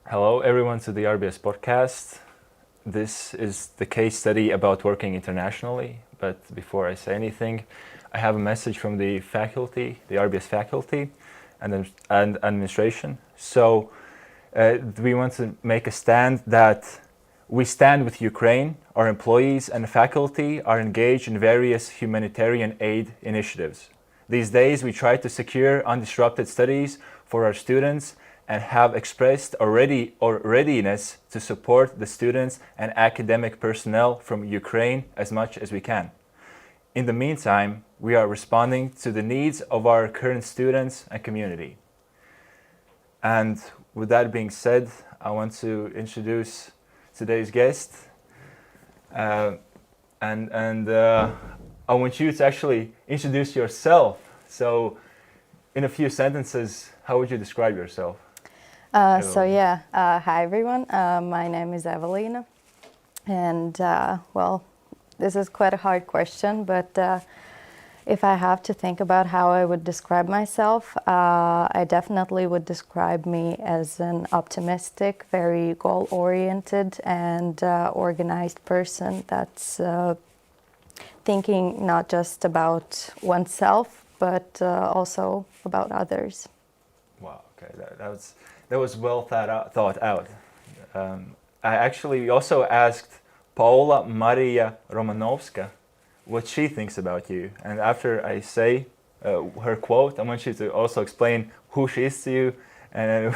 Hello, everyone, to the RBS podcast. This is the case study about working internationally. But before I say anything, I have a message from the faculty, the RBS faculty and administration. So we want to make a stand that we stand with Ukraine. Our employees and faculty are engaged in various humanitarian aid initiatives. These days, we try to secure undisrupted studies for our students and have expressed our readiness to support the students and academic personnel from Ukraine as much as we can. In the meantime, we are responding to the needs of our current students and community. And with that being said, I want to introduce today's guest. I want you to actually introduce yourself. So in a few sentences, how would you describe yourself? Hi everyone, my name is Evelīna, and this is quite a hard question, but if I have to think about how I would describe myself, I definitely would describe me as an optimistic, very goal-oriented and organized person that's thinking not just about oneself, but also about others. Wow, okay, that was well thought out. I actually also asked Paula Maria Romanovska what she thinks about you. And after I say her quote, I want you to also explain who she is to you. And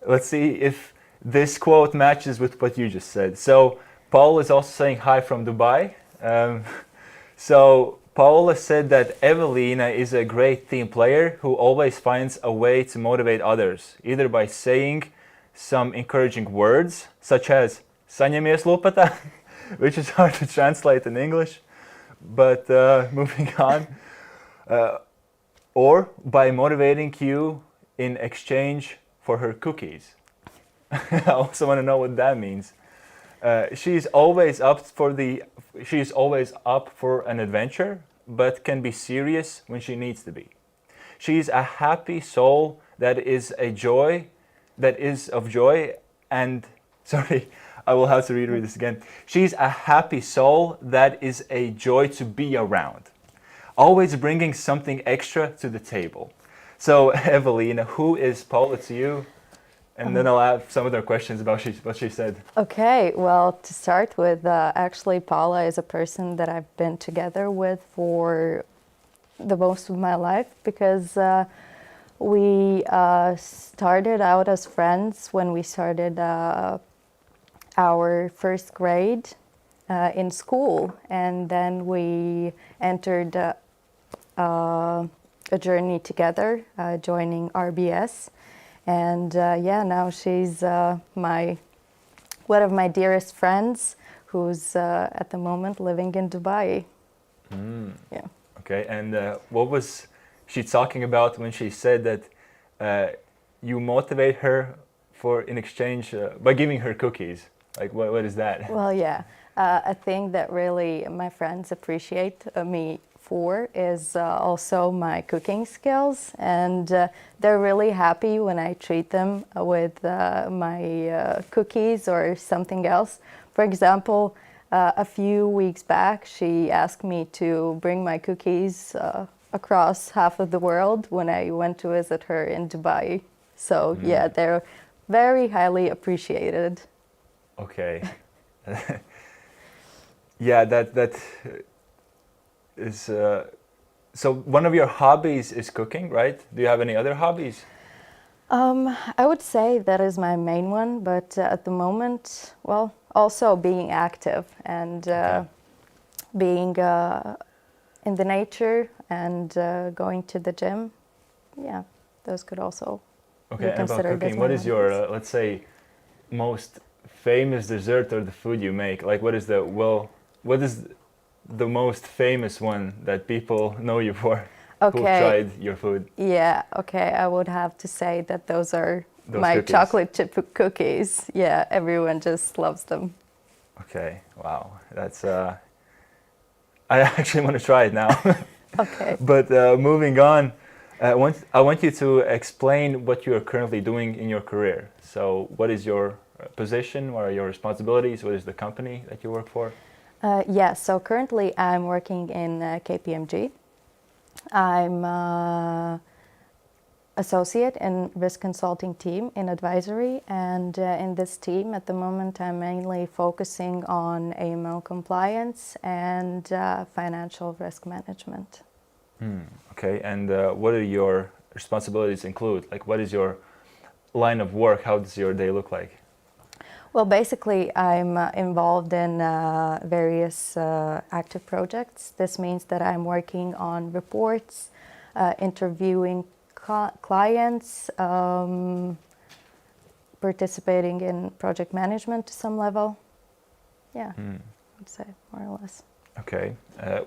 let's see if this quote matches with what you just said. So Paula is also saying hi from Dubai. So Paula said that Evelīna is a great team player who always finds a way to motivate others, either by saying some encouraging words, such as "saņemies lupata," which is hard to translate in English, but moving on, or by motivating you in exchange for her cookies. I also want to know what that means. She's always up for an adventure, but can be serious when she needs to be. She's a happy soul that is of joy, and sorry, I will have to reread this again. She's a happy soul that is a joy to be around, always bringing something extra to the table. So, Evelīna, who is Paula to you? And then I'll have some other questions about what she said. Okay, well, to start with, actually, Paula is a person that I've been together with for the most of my life because we started out as friends when we started our first grade in school, and then we entered a journey together, joining RBS. And now she's one of my dearest friends who's at the moment living in Dubai. Yeah. Okay, and what was she talking about when she said that you motivate her in exchange by giving her cookies? Like, what is that? Well, yeah, a thing that really my friends appreciate me for is also my cooking skills, and they're really happy when I treat them with my cookies or something else. For example, a few weeks back, she asked me to bring my cookies across half of the world when I went to visit her in Dubai. So yeah, they're very highly appreciated. Okay. Yeah, that is so one of your hobbies is cooking, right? Do you have any other hobbies? I would say that is my main one, but at the moment, well, also being active and being in the nature and going to the gym. Yeah, those could also be and about considered as cooking, my what is your hobbies. let's say most famous dessert or the food you make? Like, what is the most famous one that people know you for? Who tried your food? Yeah, okay, I would have to say that those are my cookies. chocolate chip cookies. Yeah, everyone just loves them. Okay, wow, that's I actually want to try it now. Okay. But moving on, I want you to explain what you are currently doing in your career. So what is your position? What are your responsibilities? What is the company that you work for? Yeah, so currently I'm working in KPMG. I'm associate in risk consulting team in advisory, and in this team at the moment I'm mainly focusing on AML compliance and financial risk management. Okay, and what are your responsibilities include? Like, what is your line of work? How does your day look like? Well, basically, I'm involved in various active projects. This means that I'm working on reports, interviewing clients, participating in project management to some level. Yeah, I'd say more or less. Okay.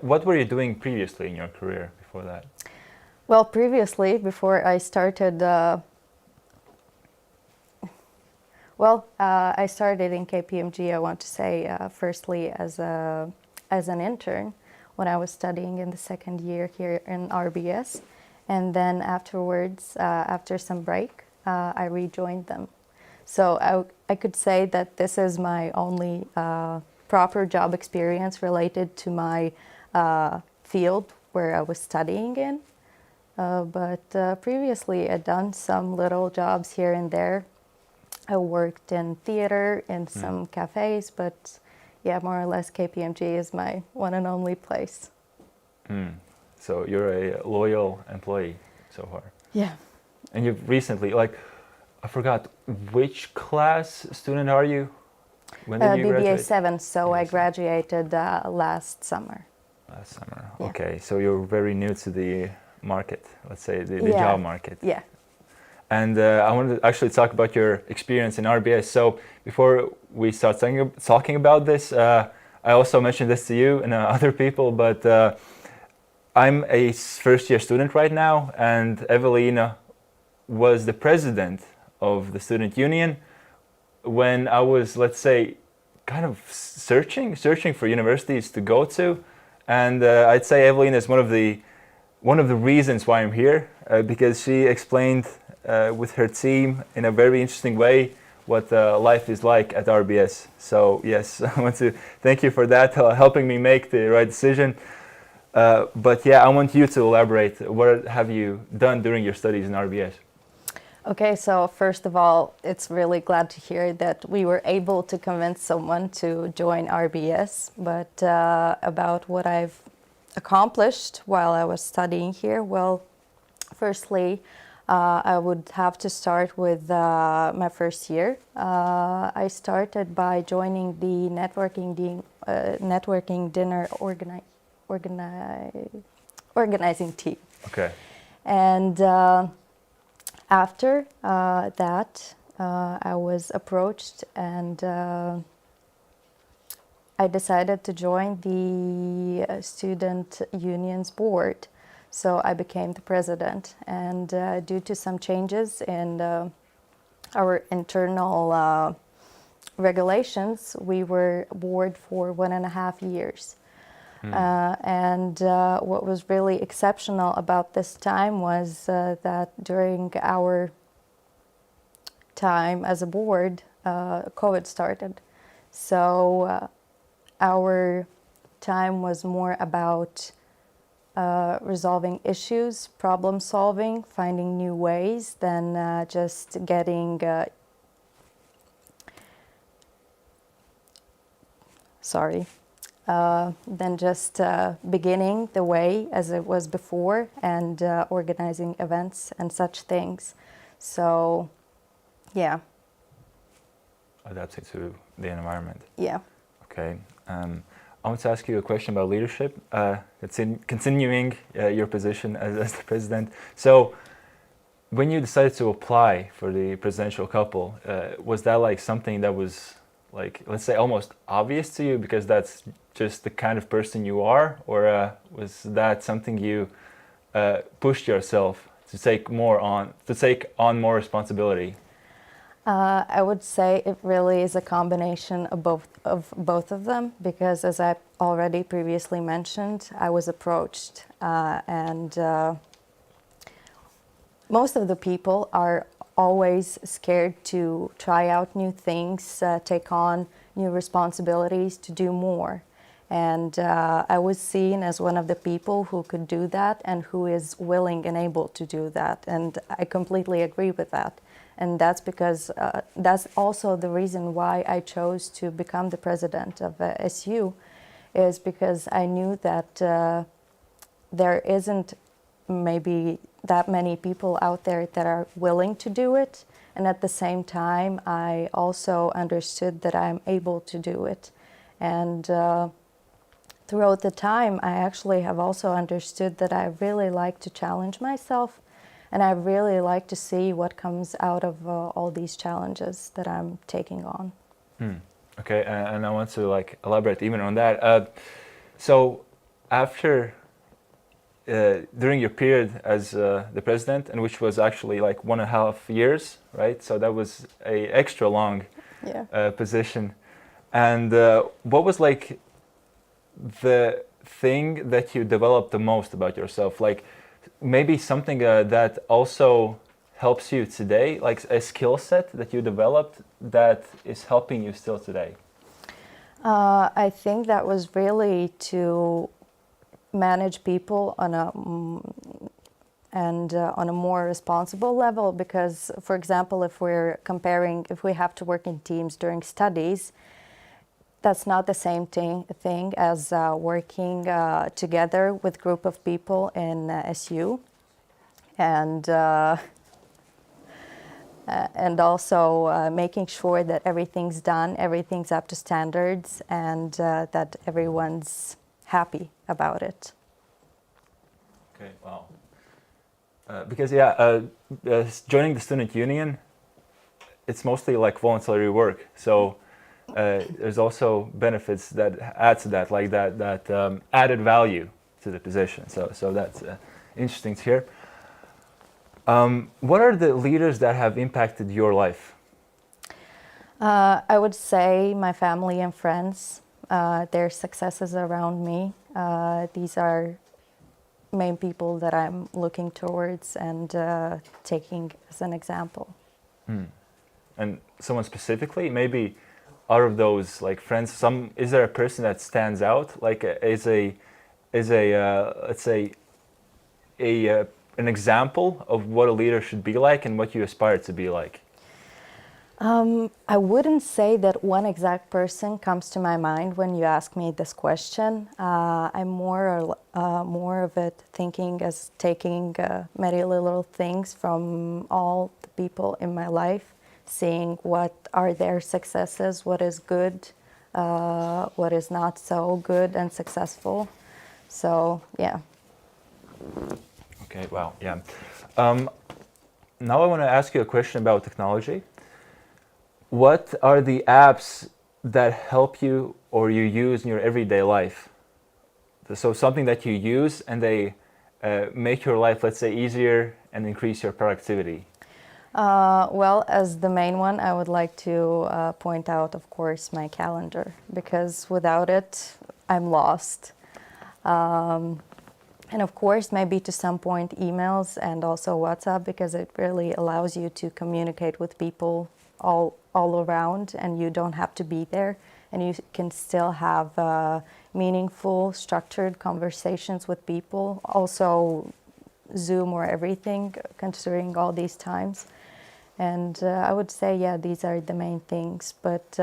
What were you doing previously in your career before that? Well, previously, before I started I started in KPMG, I want to say, firstly as an intern when I was studying in the second year here in RBS. And then afterwards, after some break, I rejoined them. So I could say that this is my only proper job experience related to my field where I was studying in. But previously, I'd done some little jobs here and there. I worked in theater, in some cafes, but yeah, more or less KPMG is my one and only place. So you're a loyal employee so far. Yeah. And you've recently, like, I forgot, which class student are you? When did you BBA graduate? 7, so BBA I 7. graduated last summer. Last summer. Yeah. Okay, so you're very new to the market, let's say, the Yeah. job market. Yeah. And I wanted to actually talk about your experience in RBS. So before we start talking about this, I also mentioned this to you and other people, but I'm a first-year student right now, and Evelīna was the president of the student union when I was, let's say, kind of searching for universities to go to. And I'd say Evelīna is one of the reasons why I'm here, because she explained with her team in a very interesting way what life is like at RBS. So yes, I want to thank you for that, helping me make the right decision. But yeah, I want you to elaborate. What have you done during your studies in RBS? Okay, so first of all, it's really glad to hear that we were able to convince someone to join RBS. But about what I've accomplished while I was studying here, well, firstly, I would have to start with my first year. I started by joining the networking dinner organizing team. Okay. And after that, I was approached and I decided to join the student union's board. So I became the president, and due to some changes in our internal regulations, we were board for 1.5 years. And what was really exceptional about this time was that during our time as a board, COVID started. So our time was more about resolving issues, problem solving, finding new ways than just getting than just beginning the way as it was before and organizing events and such things. So, yeah. Adapting to the environment. Yeah. Okay. I want to ask you a question about leadership. It's in continuing your position as the president. So, when you decided to apply for the presidential couple, was that like something that was, like, let's say, almost obvious to you because that's just the kind of person you are, or was that something you pushed yourself to take on more responsibility? I would say it really is a combination of both of them, because as I already previously mentioned, I was approached and most of the people are always scared to try out new things, take on new responsibilities, to do more. And I was seen as one of the people who could do that and who is willing and able to do that. And I completely agree with that. And that's because that's also the reason why I chose to become the president of SU, is because I knew that there isn't maybe that many people out there that are willing to do it. And at the same time, I also understood that I'm able to do it. And throughout the time, I actually have also understood that I really like to challenge myself. And I really like to see what comes out of all these challenges that I'm taking on. Okay, and I want to like elaborate even on that. So after, during your period as the president, and which was actually like 1.5 years, right? So that was a extra long position. And what was like the thing that you developed the most about yourself? Like maybe something that also helps you today, like a skill set that you developed that is helping you still today? I think that was really to manage people on a more responsible level, because, for example, if we have to work in teams during studies, that's not the same thing as working together with a group of people in SU, and also making sure that everything's done, everything's up to standards, and that everyone's happy about it. Okay, wow. Because joining the student union, it's mostly like voluntary work. So there's also benefits that add to that, like that added value to the position. So that's interesting to hear. What are the leaders that have impacted your life? I would say my family and friends, their successes around me. These are main people that I'm looking towards and taking as an example. And someone specifically, maybe out of those like friends, is there a person that stands out, like let's say an example of what a leader should be like and what you aspire to be like? I wouldn't say that one exact person comes to my mind when you ask me this question. I'm more of it thinking as taking many little things from all the people in my life, seeing what are their successes, what is good, what is not so good and successful. So, yeah. Okay, wow, yeah. Now I want to ask you a question about technology. What are the apps that help you or you use in your everyday life? So something that you use and they make your life, let's say, easier and increase your productivity. Well, as the main one, I would like to point out, of course, my calendar, because without it, I'm lost. And of course, maybe to some point, emails and also WhatsApp, because it really allows you to communicate with people all around, and you don't have to be there, and you can still have meaningful, structured conversations with people. Also, Zoom or everything, considering all these times. And I would say, yeah, these are the main things. But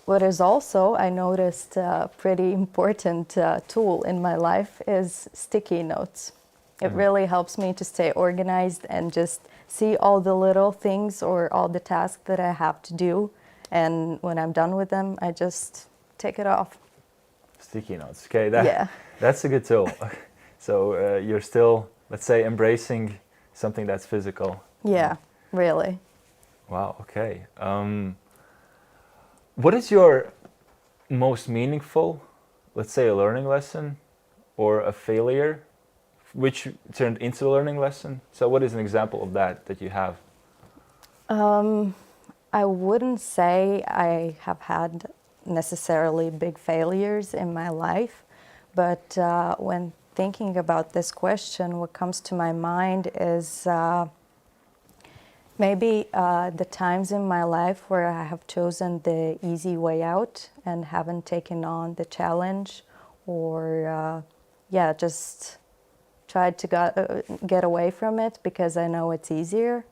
what is also, I noticed, a pretty important tool in my life is sticky notes. It really helps me to stay organized and just see all the little things or all the tasks that I have to do. And when I'm done with them, I just take it off. Sticky notes. Okay, that's a good tool. So you're still, let's say, embracing something that's physical. Yeah, really. Wow, okay. What is your most meaningful, let's say, a learning lesson or a failure which turned into a learning lesson? So what is an example of that you have? I wouldn't say I have had necessarily big failures in my life, but when thinking about this question, what comes to my mind is maybe the times in my life where I have chosen the easy way out and haven't taken on the challenge, or just tried to get away from it because I know it's easier.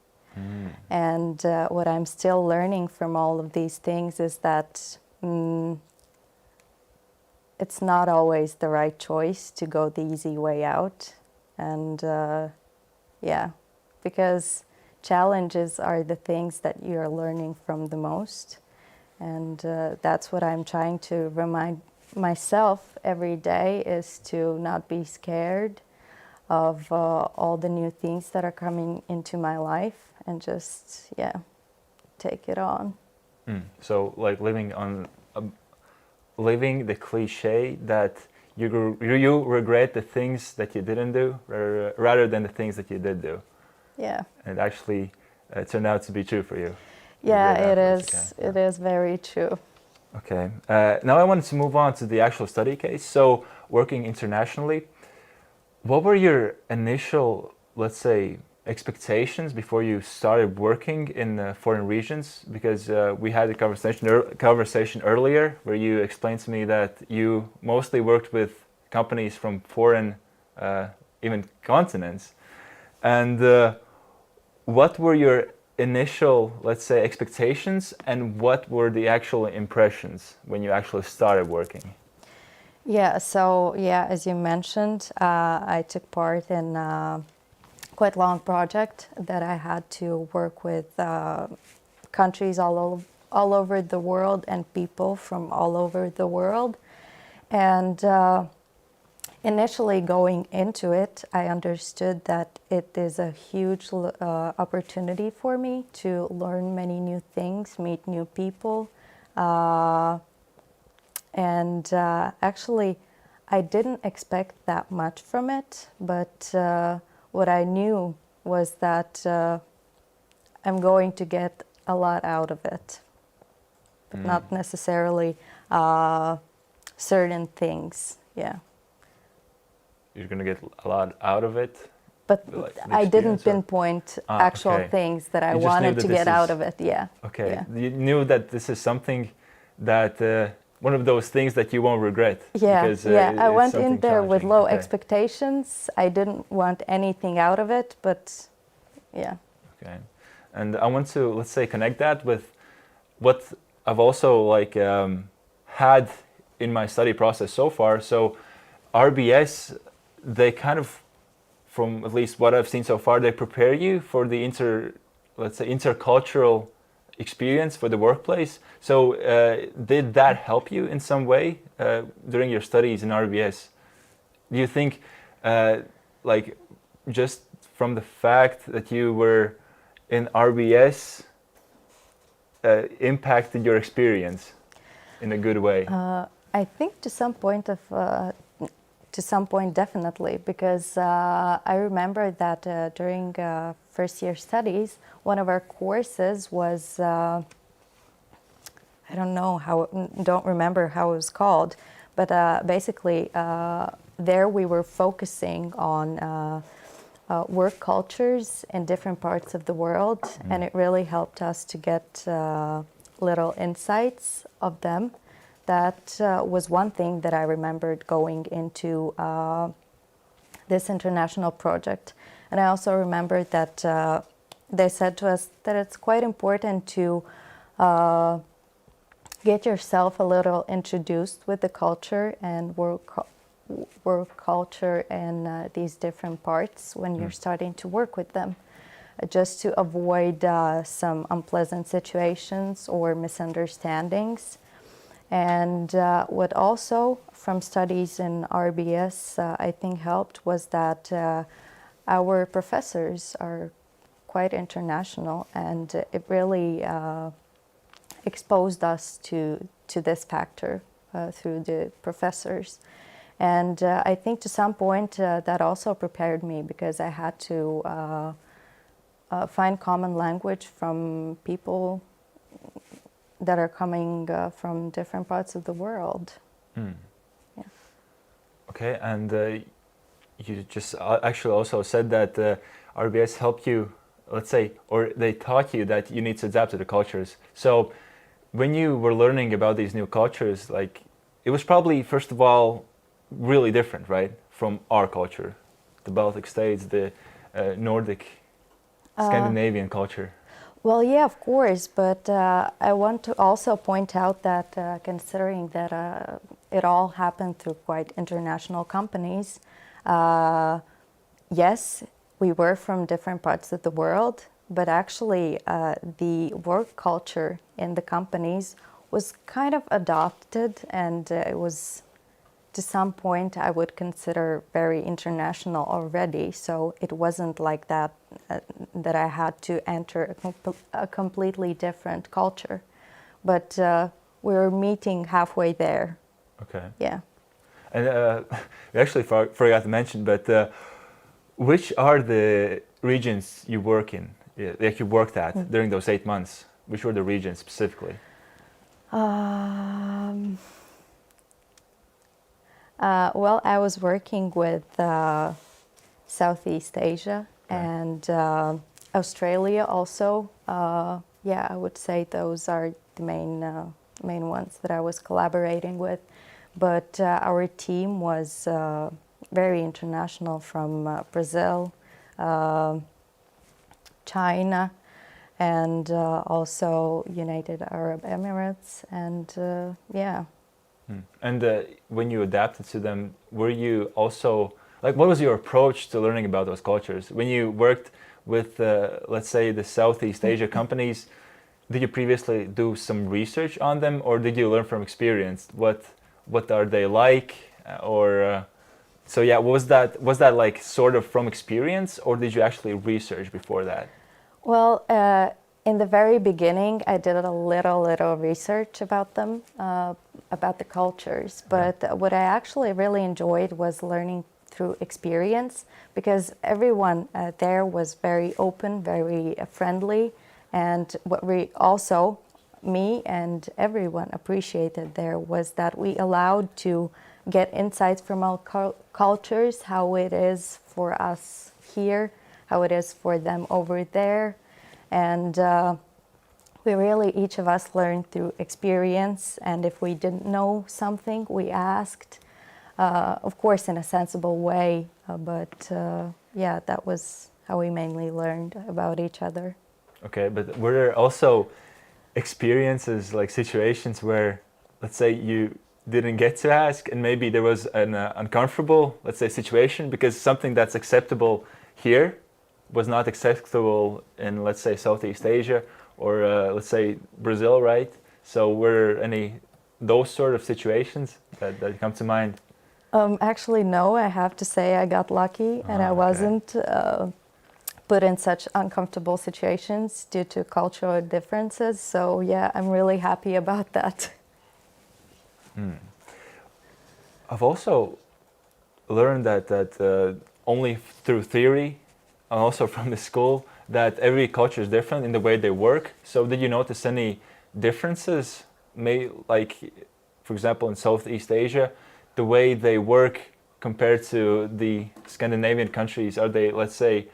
And what I'm still learning from all of these things is that it's not always the right choice to go the easy way out. And because challenges are the things that you're learning from the most. And that's what I'm trying to remind myself every day, is to not be scared of all the new things that are coming into my life, and just, take it on. So like living the cliche that you regret the things that you didn't do rather than the things that you did do. Yeah. And actually turned out to be true for you. Yeah, it is. It is very true. Okay. Now I wanted to move on to the actual study case. So working internationally, what were your initial, let's say, expectations before you started working in foreign regions? Because we had a conversation earlier where you explained to me that you mostly worked with companies from foreign, even continents. And what were your initial, let's say, expectations, and what were the actual impressions when you actually started working? Yeah, so as you mentioned, I took part in quite long project that I had to work with countries all over the world and people from all over the world. And initially going into it, I understood that it is a huge opportunity for me to learn many new things, meet new people. Actually, I didn't expect that much from it, but what I knew was that I'm going to get a lot out of it, but not necessarily certain things. Yeah. You're going to get a lot out of it? But like I didn't pinpoint actual things that I wanted to get out of it. Yeah. Okay. Yeah. You knew that this is something that, one of those things that you won't regret. Yeah. Because, I went in there with low okay. expectations. I didn't want anything out of it, but yeah. Okay. And I want to, let's say, connect that with what I've also had in my study process so far. So RBS, they kind of, from at least what I've seen so far, they prepare you for the intercultural experience for the workplace. So did that help you in some way during your studies in RBS? Do you think just from the fact that you were in RBS impacted your experience in a good way? I think to some point definitely, because I remember that during first year studies, one of our courses was I don't remember how it was called, but basically there we were focusing on work cultures in different parts of the world, and it really helped us to get little insights of them. That was one thing that I remembered going into this international project. And I also remembered that they said to us that it's quite important to get yourself a little introduced with the culture and work culture and these different parts when you're starting to work with them, just to avoid some unpleasant situations or misunderstandings. And what also from studies in RBS I think helped was that our professors are quite international, and it really exposed us to this factor through the professors. And I think to some point that also prepared me, because I had to find common language from people that are coming from different parts of the world. Yeah. Okay, and you just actually also said that RBS helped you, let's say, or they taught you that you need to adapt to the cultures. So when you were learning about these new cultures, like it was probably first of all really different, right, from our culture, the Baltic states, the Nordic, Scandinavian culture. Well, yeah, of course, but I want to also point out that considering that it all happened through quite international companies, yes, we were from different parts of the world, but actually the work culture in the companies was kind of adopted, and it was to some point I would consider very international already. So it wasn't like that that I had to enter a completely different culture, but we were meeting halfway there. Okay. Yeah. And we actually forgot to mention, but which are the regions you work in, like you worked at during those 8 months? Which were the regions specifically? Well, I was working with Southeast Asia and Australia also. Yeah, I would say those are the main ones that I was collaborating with. But our team was very international, from Brazil, China, and also United Arab Emirates, and yeah. And when you adapted to them, were you also, like, what was your approach to learning about those cultures? When you worked with, let's say, the Southeast Asia companies, did you previously do some research on them, or did you learn from experience? What are they like? So yeah, was that like sort of from experience, or did you actually research before that? Well, in the very beginning, I did a little research about them, about the cultures. But what I actually really enjoyed was learning through experience, because everyone there was very open, very friendly. And what we also, me and everyone, appreciated there was that we allowed to get insights from our cultures, how it is for us here, how it is for them over there. And we really, each of us learned through experience, and if we didn't know something, we asked, of course in a sensible way, but yeah, that was how we mainly learned about each other. Okay, but were there also experiences, like situations where, let's say, you didn't get to ask, and maybe there was an uncomfortable, let's say, situation because something that's acceptable here was not acceptable in, let's say, Southeast Asia or let's say Brazil, right? So were any those sort of situations that come to mind? Actually, no, I have to say I got lucky, and I wasn't put in such uncomfortable situations due to cultural differences. So yeah, I'm really happy about that. I've also learned that only through theory, and also from the school, that every culture is different in the way they work. So did you notice any differences? Like, for example, in Southeast Asia, the way they work compared to the Scandinavian countries, are they, let's say,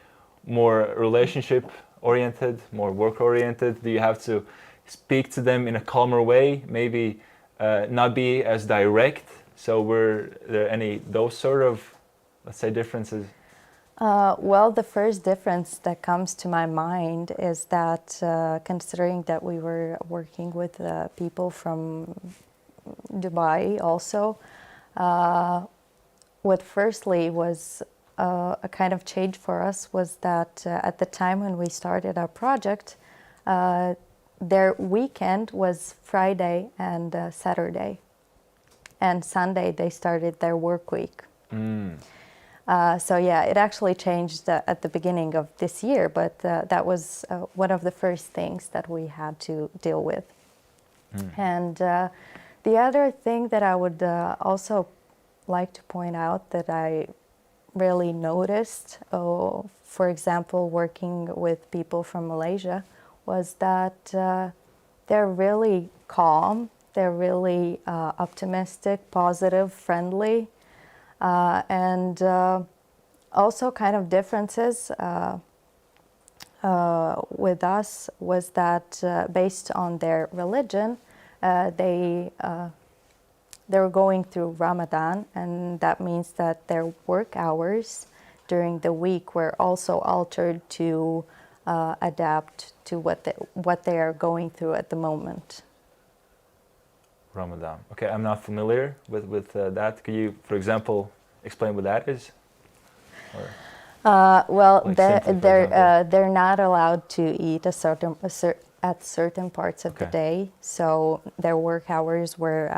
more relationship-oriented, more work-oriented? Do you have to speak to them in a calmer way, maybe not be as direct? So were there any those sort of, let's say, differences? Well, the first difference that comes to my mind is that considering that we were working with people from Dubai also, what firstly was a kind of change for us was that at the time when we started our project, their weekend was Friday and Saturday, and Sunday they started their work week. So yeah, it actually changed at the beginning of this year, but that was one of the first things that we had to deal with. And the other thing that I would also like to point out that I really noticed, for example, working with people from Malaysia, was that they're really calm, they're really optimistic, positive, friendly. And Also kind of differences with us was that based on their religion, they were going through Ramadan, and that means that their work hours during the week were also altered to adapt to what they are going through at the moment. Ramadan. Okay, I'm not familiar with that. Could you, for example, explain what that is? Or, Well, like simply, for example. they're not allowed to eat at certain parts of the Okay. day, so their work hours were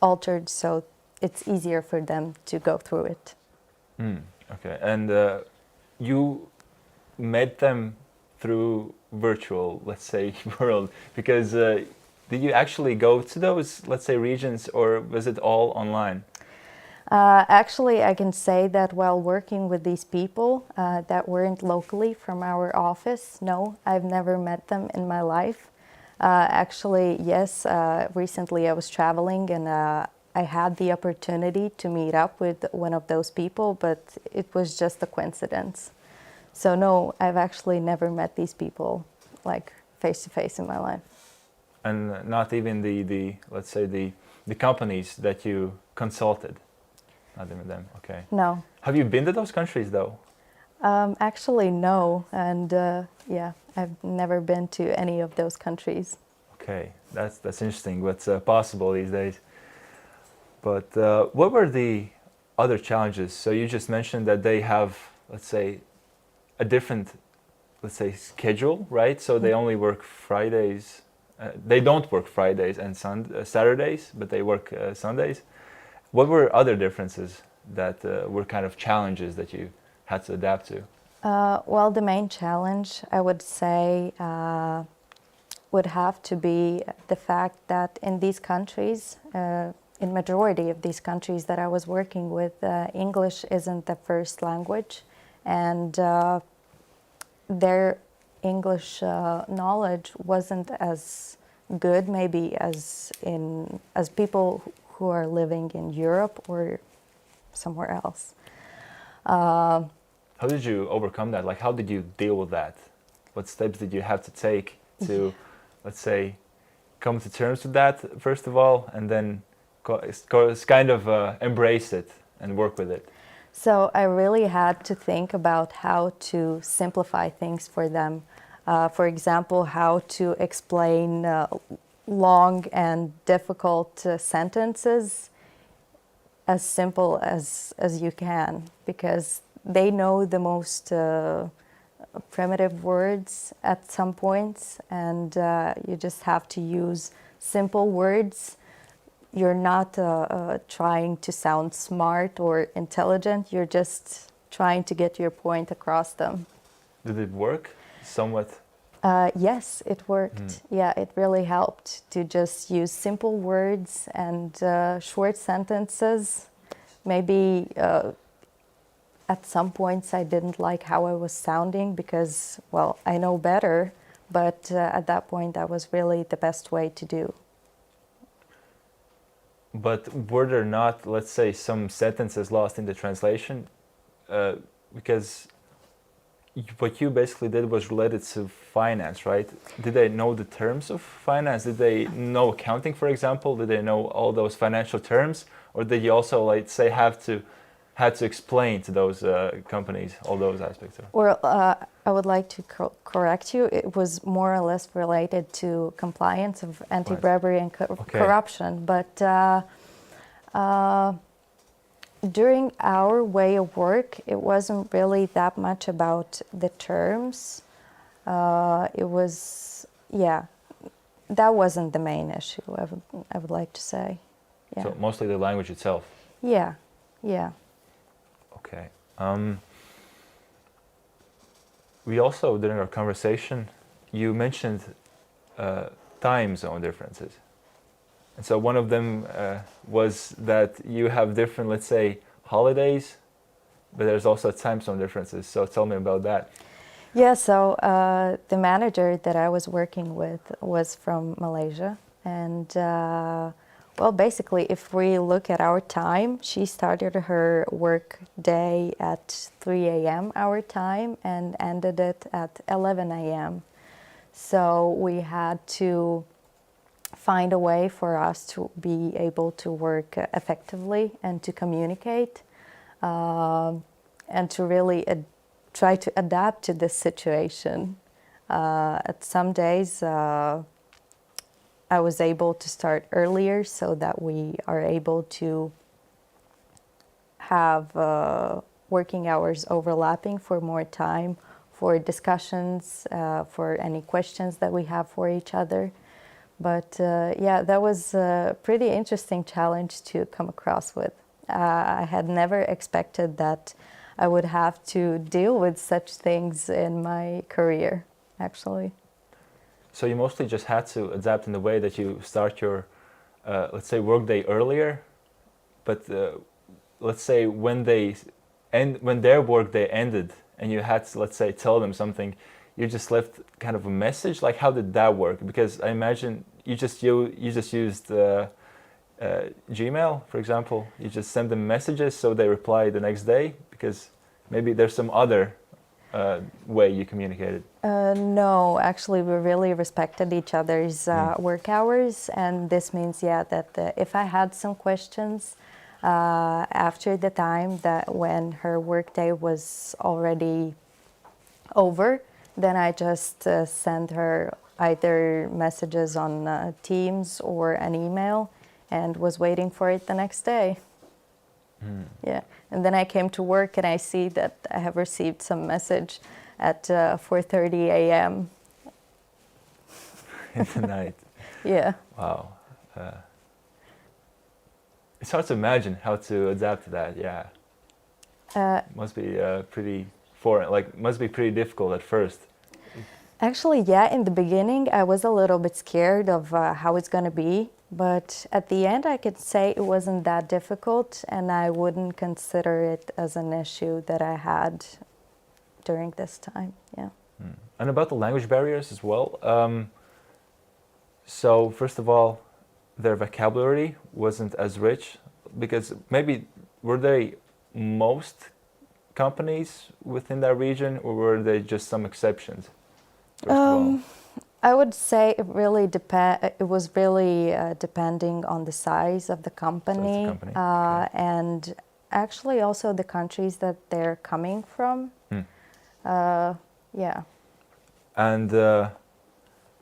altered, so it's easier for them to go through it. Okay, and you met them through virtual, let's say, world, because did you actually go to those, let's say, regions, or was it all online? Actually, I can say that while working with these people that weren't locally from our office, no, I've never met them in my life. Actually, yes, recently I was traveling and I had the opportunity to meet up with one of those people, but it was just a coincidence. So no, I've actually never met these people like face to face in my life. And not even the let's say the companies that you consulted, not even them. Okay. No. Have you been to those countries though? Actually, no, and yeah, I've never been to any of those countries. Okay, that's interesting. What's possible these days? But what were the other challenges? So you just mentioned that they have, let's say, a different, let's say, schedule, right? So they only work Fridays. They don't work Fridays and Saturdays, but they work Sundays. What were other differences that were kind of challenges that you had to adapt to? Well, the main challenge, I would say, would have to be the fact that in these countries, in majority of these countries that I was working with, English isn't the first language, and their English knowledge wasn't as good maybe as people who are living in Europe or somewhere else. How did you overcome that? Like, how did you deal with that? What steps did you have to take to, let's say, come to terms with that, first of all, and then kind of embrace it and work with it? So I really had to think about how to simplify things for them. For example, how to explain long and difficult sentences as simple as you can, because they know the most primitive words at some points, and you just have to use simple words. You're not trying to sound smart or intelligent, you're just trying to get your point across them. Did it work somewhat? Yes, it worked. Yeah, it really helped to just use simple words and short sentences. Maybe at some points I didn't like how I was sounding because, well, I know better, but at that point that was really the best way to do. But were there not, let's say, some sentences lost in the translation? Because what you basically did was related to finance, right? Did they know the terms of finance? Did they know accounting, for example? Did they know all those financial terms? Or did you also, like, say, had to explain to those companies all those aspects? Well, I would like to correct you. It was more or less related to compliance of anti-bribery and corruption. But during our way of work, it wasn't really that much about the terms. It was, that wasn't the main issue, I would like to say. Yeah. So mostly the language itself? Yeah. Okay. We also, during our conversation, you mentioned time zone differences. And so one of them was that you have different, let's say, holidays, but there's also time zone differences. So tell me about that. Yeah, so the manager that I was working with was from Malaysia, and Well, basically, if we look at our time, she started her work day at 3 a.m. our time and ended it at 11 a.m. So we had to find a way for us to be able to work effectively and to communicate and to really try to adapt to this situation. At some days, I was able to start earlier so that we are able to have working hours overlapping for more time for discussions, for any questions that we have for each other. But yeah, that was a pretty interesting challenge to come across with. I had never expected that I would have to deal with such things in my career, actually. So you mostly just had to adapt in the way that you start your, let's say, workday earlier, but let's say when their workday ended and you had to, let's say, tell them something, you just left kind of a message. Like, how did that work? Because I imagine you just used Gmail, for example. You just send them messages so they reply the next day, because maybe there's some other way you communicated. No, actually, we really respected each other's work hours, and this means, yeah, that if I had some questions after the time that when her workday was already over, then I just sent her either messages on Teams or an email, and was waiting for it the next day. Yeah, and then I came to work and I see that I have received some message at 4:30 a.m. in the night. Yeah. Wow. It's hard to imagine how to adapt to that. Yeah. Must be pretty foreign. Like, must be pretty difficult at first. Actually, yeah, in the beginning I was a little bit scared of how it's going to be, but at the end I could say it wasn't that difficult, and I wouldn't consider it as an issue that I had during this time. Yeah. And about the language barriers as well. So first of all, their vocabulary wasn't as rich, because maybe were they most companies within that region, or were they just some exceptions? First of all. I would say it really it was really depending on the size of the company, So it's the company. Okay. and actually also the countries that they're coming from. Yeah. And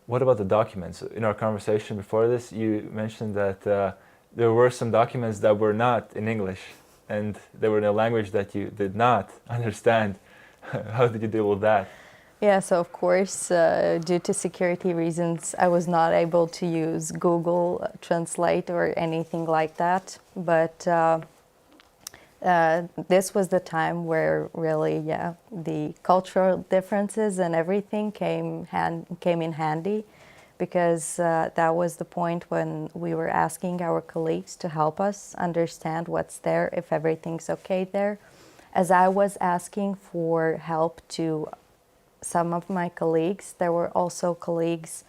what about the documents? In our conversation before this, you mentioned that there were some documents that were not in English, and they were in a language that you did not understand. How did you deal with that? Yeah, so of course, due to security reasons, I was not able to use Google Translate or anything like that. But this was the time where really, yeah, the cultural differences and everything came in handy, because that was the point when we were asking our colleagues to help us understand what's there, if everything's okay there. As I was asking for help to some of my colleagues, there were also colleagues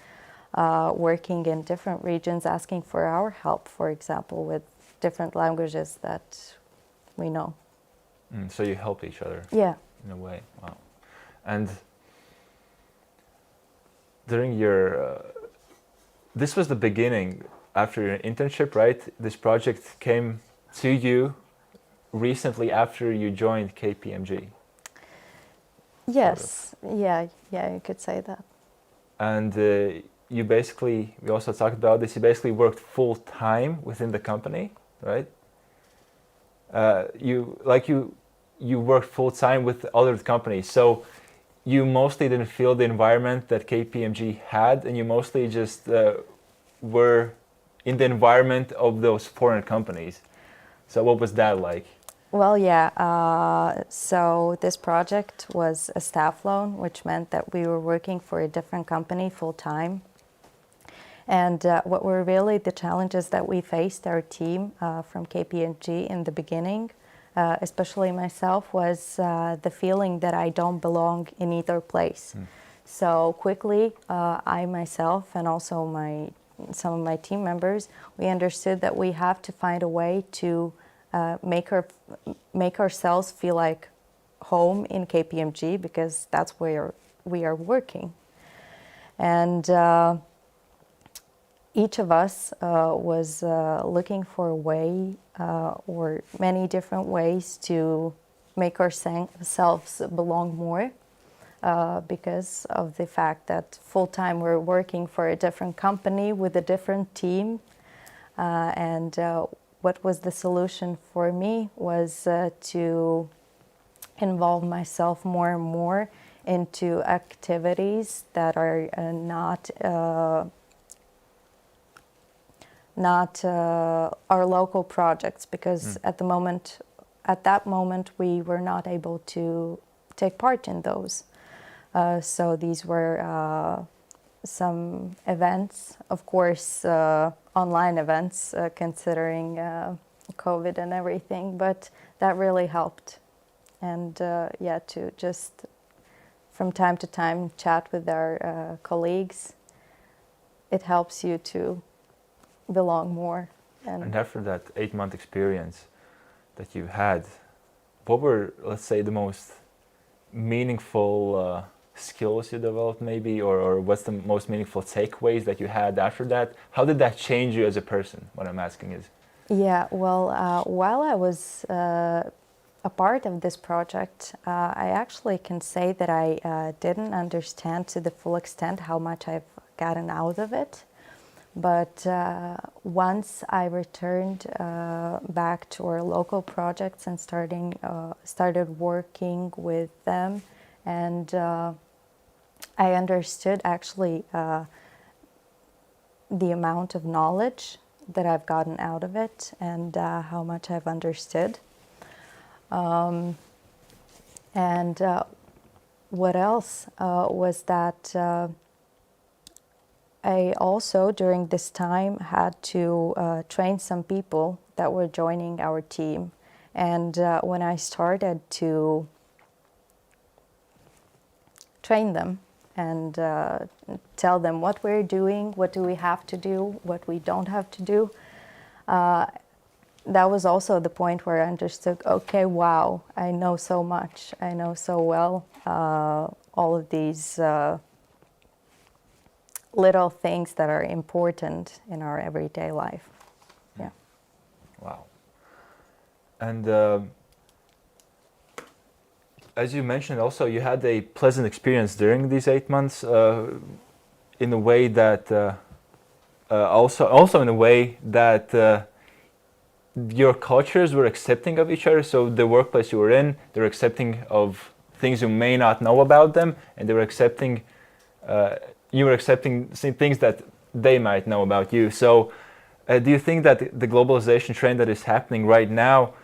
working in different regions asking for our help, for example, with different languages that we know. So you helped each other. Yeah. In a way. Wow. And during your, this was the beginning after your internship, right? This project came to you recently after you joined KPMG. Yes, yeah, you could say that. And you basically, we also talked about this, you basically worked full time within the company, right? You worked full time with other companies, so you mostly didn't feel the environment that KPMG had, and you mostly just were in the environment of those foreign companies. So what was that like? Well, yeah, so this project was a staff loan, which meant that we were working for a different company full time. And what were really the challenges that we faced, our team from KPMG in the beginning, especially myself, was the feeling that I don't belong in either place. So quickly, I myself and also my some of my team members, we understood that we have to find a way to make ourselves feel like home in KPMG, because that's where we are working. And each of us was looking for a way or many different ways to make ourselves belong more, because of the fact that full-time we're working for a different company with a different team. And what was the solution for me was to involve myself more and more into activities that are not our local projects, because at that moment we were not able to take part in those. So these were some events, of course, online events, considering COVID and everything, but that really helped. And to just from time to time chat with our colleagues, it helps you to belong more. And after that 8-month experience that you had, what were, let's say, the most meaningful skills you developed maybe, or what's the most meaningful takeaways that you had after that? How did that change you as a person? What I'm asking is. Yeah, well, while I was a part of this project, I actually can say that I didn't understand to the full extent how much I've gotten out of it. But once I returned back to our local projects and started working with them, and I understood actually the amount of knowledge that I've gotten out of it, and how much I've understood. And what else was that I also, during this time, had to train some people that were joining our team. And when I started to train them and tell them what we're doing, what do we have to do, what we don't have to do, that was also the point where I understood, okay, wow, I know so much. I know so well all of these little things that are important in our everyday life. Yeah. Wow. And as you mentioned also, you had a pleasant experience during these 8 months in a way that also in a way that your cultures were accepting of each other. So the workplace you were in, they were accepting of things you may not know about them, and they were accepting you were accepting things that they might know about you. So do you think that the globalization trend that is happening right now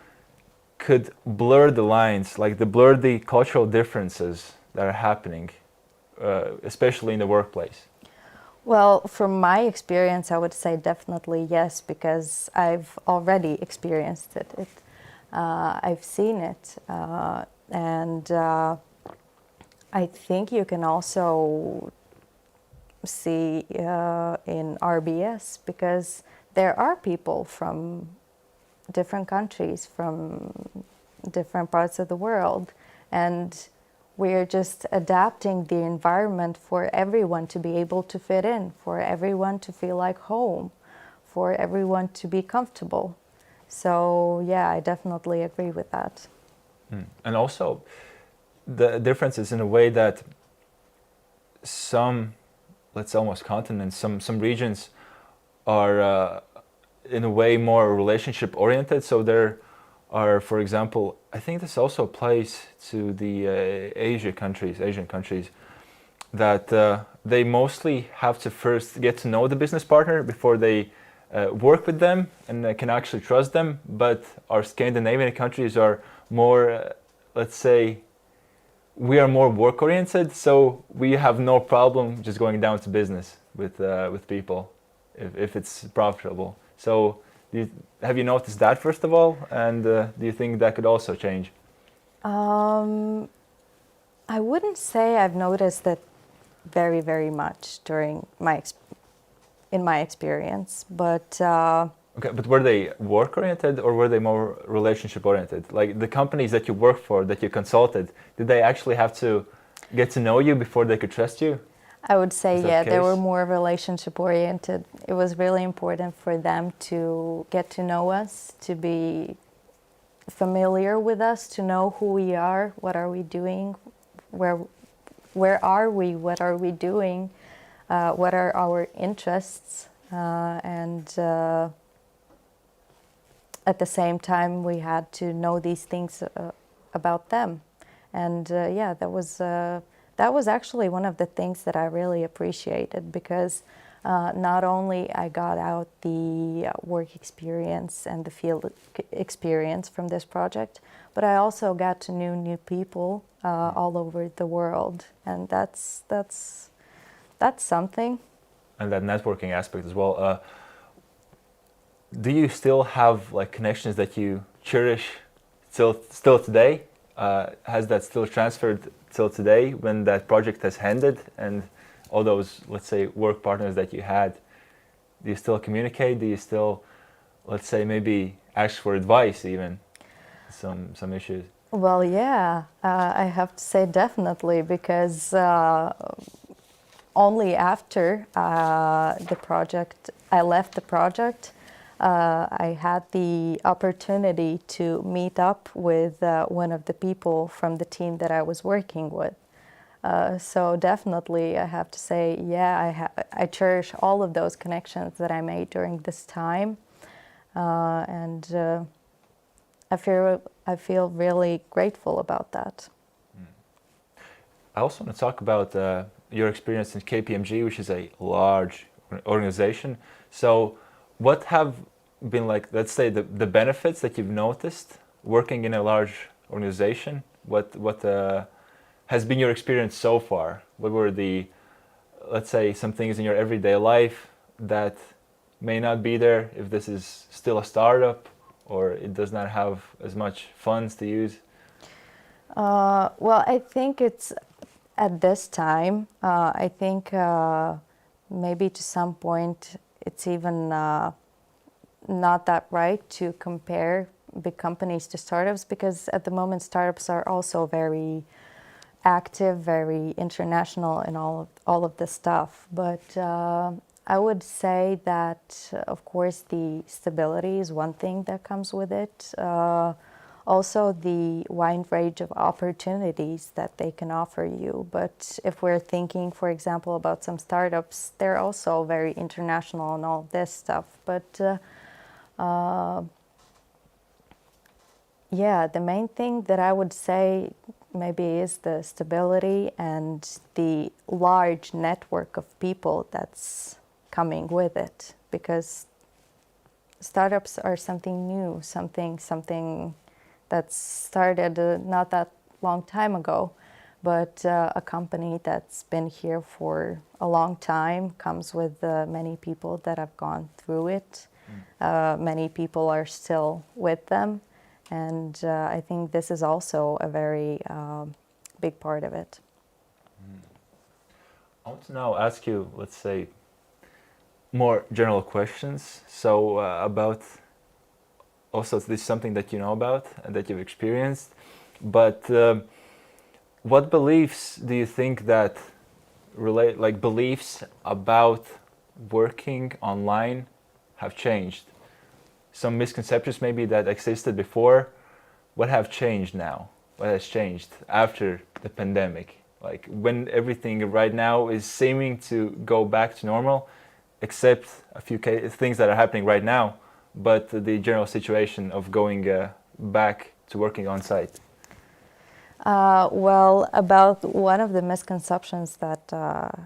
could blur the lines, like blur the cultural differences that are happening, especially in the workplace? Well, from my experience, I would say definitely yes, because I've already experienced it. I've seen it. And I think you can also see in RBS, because there are people from different countries, from different parts of the world, and we're just adapting the environment for everyone to be able to fit in, for everyone to feel like home, for everyone to be comfortable. So yeah, I definitely agree with that. And also the difference is in a way that some, let's say almost continents, some regions are in a way more relationship oriented. So there are, for example, I think this also applies to the Asian countries, that they mostly have to first get to know the business partner before they work with them and they can actually trust them. But our Scandinavian countries are more, let's say, we are more work oriented, so we have no problem just going down to business with people if it's profitable. So have you noticed that, first of all, and do you think that could also change? I wouldn't say I've noticed that very, very much during my in my experience. But Okay, but were they work-oriented or were they more relationship-oriented? Like the companies that you work for, that you consulted, did they actually have to get to know you before they could trust you? I would say, Is that yeah, the they were case? more relationship-oriented. It was really important for them to get to know us, to be familiar with us, to know who we are, what are we doing, where are we, what are we doing, what are our interests, and at the same time we had to know these things about them. And yeah, that was actually one of the things that I really appreciated, because not only I got out the work experience and the field experience from this project, but I also got to know new people all over the world, and that's something. And that networking aspect as well. Do you still have like connections that you cherish still today? Has that still transferred till today when that project has ended, and all those, let's say, work partners that you had, do you still communicate? Do you still, let's say, maybe ask for advice even some issues? Well, yeah, I have to say definitely, because only after I left the project, I had the opportunity to meet up with one of the people from the team that I was working with. So definitely, I have to say, yeah, I cherish all of those connections that I made during this time, and I feel really grateful about that. I also want to talk about your experience in KPMG, which is a large organization. So what have been, like, let's say, the benefits that you've noticed working in a large organization? What has been your experience so far? What were the, let's say, some things in your everyday life that may not be there if this is still a startup or it does not have as much funds to use? Well, I think it's at this time, I think maybe to some point it's even not that right to compare big companies to startups, because at the moment startups are also very active, very international, and all of this stuff. But I would say that, of course, the stability is one thing that comes with it. Also, the wide range of opportunities that they can offer you. But if we're thinking, for example, about some startups, they're also very international and all this stuff. But yeah, the main thing that I would say maybe is the stability and the large network of people that's coming with it, because startups are something new, something that started not that long time ago, but a company that's been here for a long time comes with many people that have gone through it. Many people are still with them, and I think this is also a very big part of it. I want to now ask you, let's say, more general questions. So about, also this is something that you know about and that you've experienced, but what beliefs do you think that relate, like beliefs about working online have changed? Some misconceptions maybe that existed before, what have changed now? What has changed after the pandemic? Like when everything right now is seeming to go back to normal, except a few things that are happening right now, but the general situation of going back to working on site. Well, about one of the misconceptions that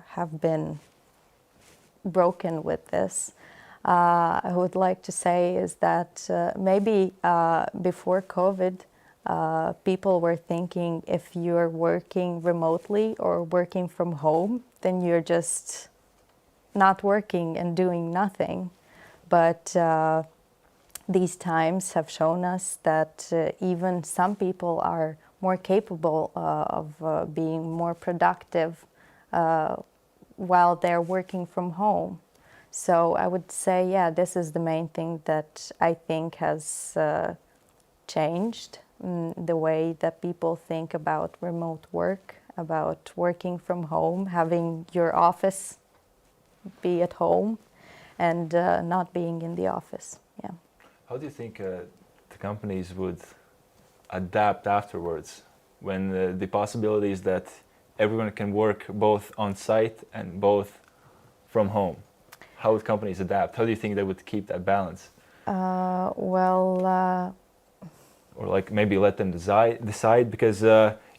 have been broken with this, I would like to say is that maybe before COVID, people were thinking if you're working remotely or working from home, then you're just not working and doing nothing. But these times have shown us that even some people are more capable of being more productive while they're working from home. So I would say, yeah, this is the main thing that I think has changed the way that people think about remote work, about working from home, having your office be at home, and not being in the office. Yeah. How do you think the companies would adapt afterwards when the possibility is that everyone can work both on site and both from home? How would companies adapt? How do you think they would keep that balance? Or like maybe let them decide because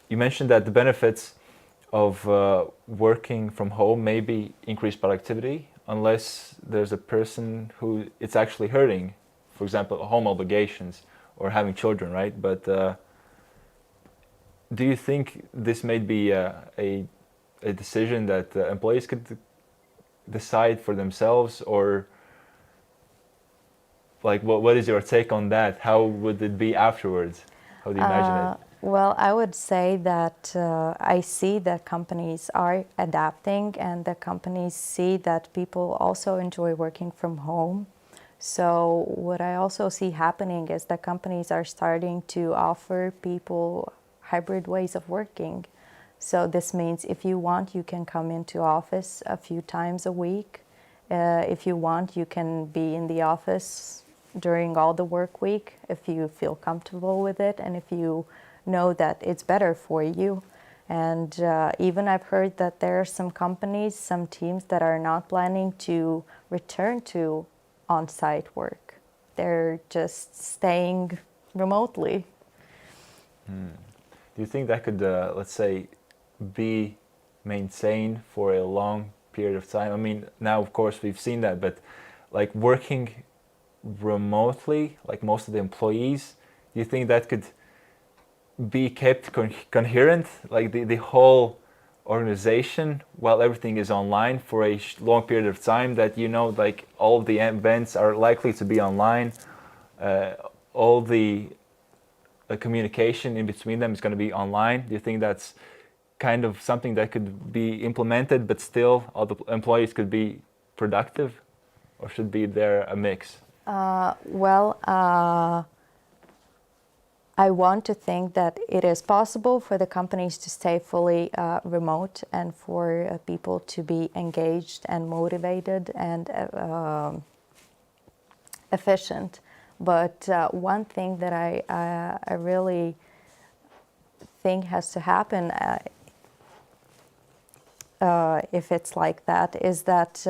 you mentioned that the benefits of working from home maybe increase productivity unless there's a person who it's actually hurting, for example, home obligations or having children, right? But do you think this may be a decision that employees could decide for themselves, or like what is your take on that? How would it be afterwards? How do you imagine it? Well, I would say that I see that companies are adapting and that companies see that people also enjoy working from home. So what I also see happening is that companies are starting to offer people hybrid ways of working. So this means if you want, you can come into office a few times a week. If you want, you can be in the office during all the work week if you feel comfortable with it and if you know that it's better for you. And even I've heard that there are some companies, some teams that are not planning to return to on-site work. They're just staying remotely. Do you think that could, let's say, be maintained for a long period of time? I mean, now of course we've seen that, but like working remotely, like most of the employees, do you think that could be kept coherent, like the whole organization, while everything is online for a long period of time, that you know, like all the events are likely to be online, all the communication in between them is going to be online? Do you think that's kind of something that could be implemented, but still all the employees could be productive, or should be there a mix? I want to think that it is possible for the companies to stay fully remote and for people to be engaged and motivated and efficient. But one thing that I really think has to happen if it's like that is that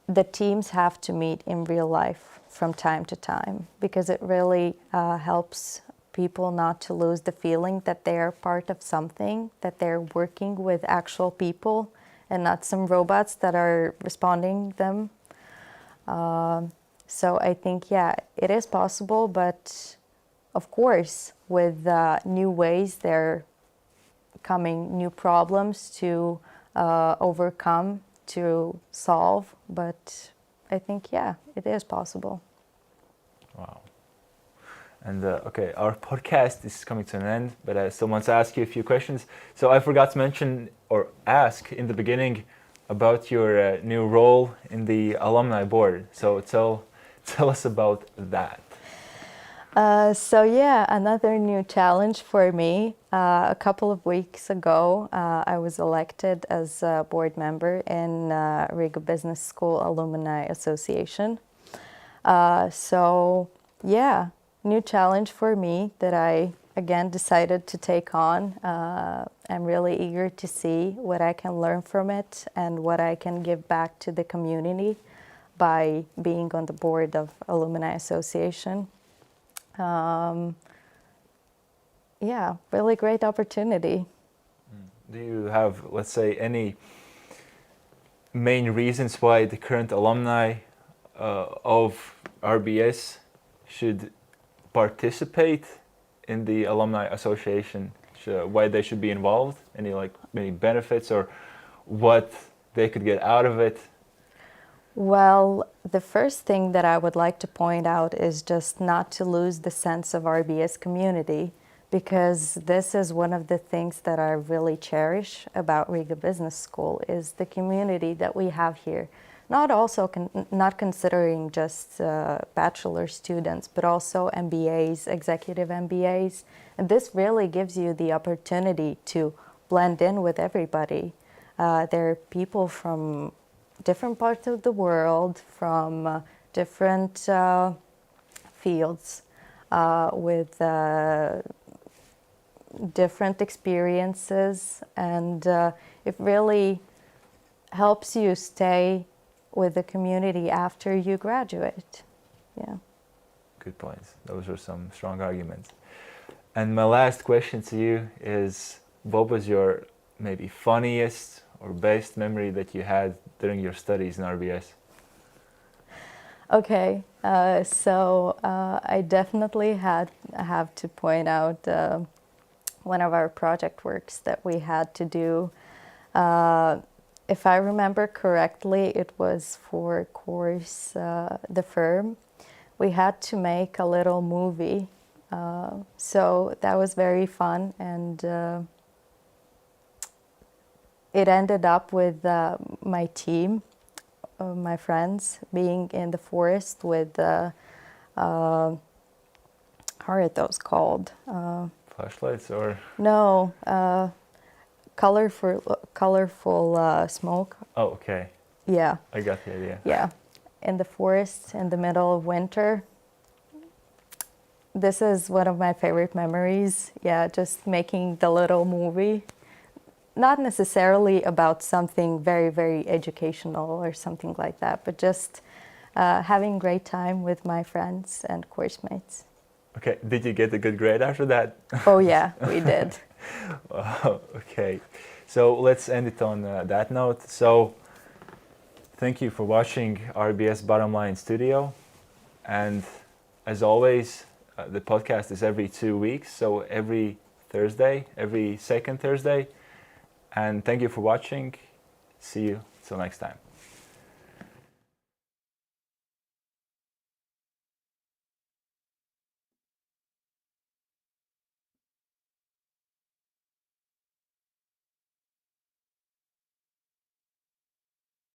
the teams have to meet in real life from time to time, because it really helps people not to lose the feeling that they're part of something, that they're working with actual people and not some robots that are responding them. So I think, yeah, it is possible, but of course, with new ways, there are coming new problems to overcome, to solve, but I think, yeah, it is possible. Wow. And okay, our podcast is coming to an end, but I still want to ask you a few questions. So I forgot to mention or ask in the beginning about your new role in the alumni board. So tell us about that. So yeah, another new challenge for me. A couple of weeks ago, I was elected as a board member in Riga Business School Alumni Association. So yeah, new challenge for me that I again decided to take on. I'm really eager to see what I can learn from it and what I can give back to the community by being on the board of Alumni Association. Yeah, really great opportunity. Do you have, let's say, any main reasons why the current alumni of RBS should participate in the Alumni Association? Why they should be involved? Any benefits or what they could get out of it? Well, the first thing that I would like to point out is just not to lose the sense of RBS community, because this is one of the things that I really cherish about Riga Business School is the community that we have here. Not considering just bachelor students, but also MBAs, executive MBAs. And this really gives you the opportunity to blend in with everybody. There are people from different parts of the world, from different fields, with different experiences, and it really helps you stay with the community after you graduate. Yeah. Good points. Those are some strong arguments. And my last question to you is, what was your maybe funniest or best memory that you had during your studies in RBS? Okay, so I definitely have to point out one of our project works that we had to do. If I remember correctly, it was for course the firm. We had to make a little movie, so that was very fun, and it ended up with my team, my friends, being in the forest with how are those called? Flashlights or? No, colorful smoke. Oh, okay. Yeah. I got the idea. Yeah, in the forest in the middle of winter. This is one of my favorite memories. Yeah, just making the little movie. Not necessarily about something very, very educational or something like that, but just having great time with my friends and course mates. Okay, did you get a good grade after that? Oh yeah, we did. Wow, okay. So let's end it on that note. So thank you for watching RBS Bottom Line Studio. And as always, the podcast is every 2 weeks, so every Thursday, every second Thursday. And thank you for watching. See you till next time.